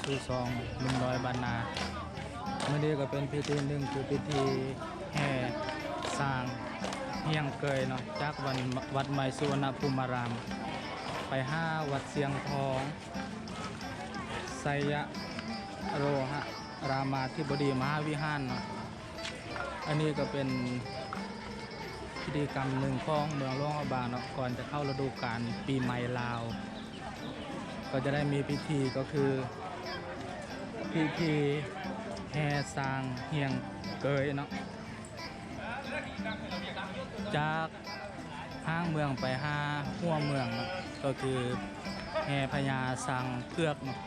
สู่ซองลุงน้อยบานนาเมื่อนี้ก็เป็นพิธีหนึ่งคือพิธีแห่สร้างเฮียงเกยเนาะจากวัดใหม่สุวรรณภูมิารามไปวัดเสียงทองไสยโรหะรามาธิบดีมหาวิหารเนาะอันนี้ก็เป็นพิธีกรรมหนึ่งของเมืองหลวงพระบางเนาะก่อนจะเข้าฤดูกาลปีใหม่ลาวก็จะได้มีพิธีก็คือพิธีแห่สร้างเฮียงเกยเนาะจากห้างเมืองไปหัวเมืองเนาะก็คือแห่พญาสร้างเพือกเนาะ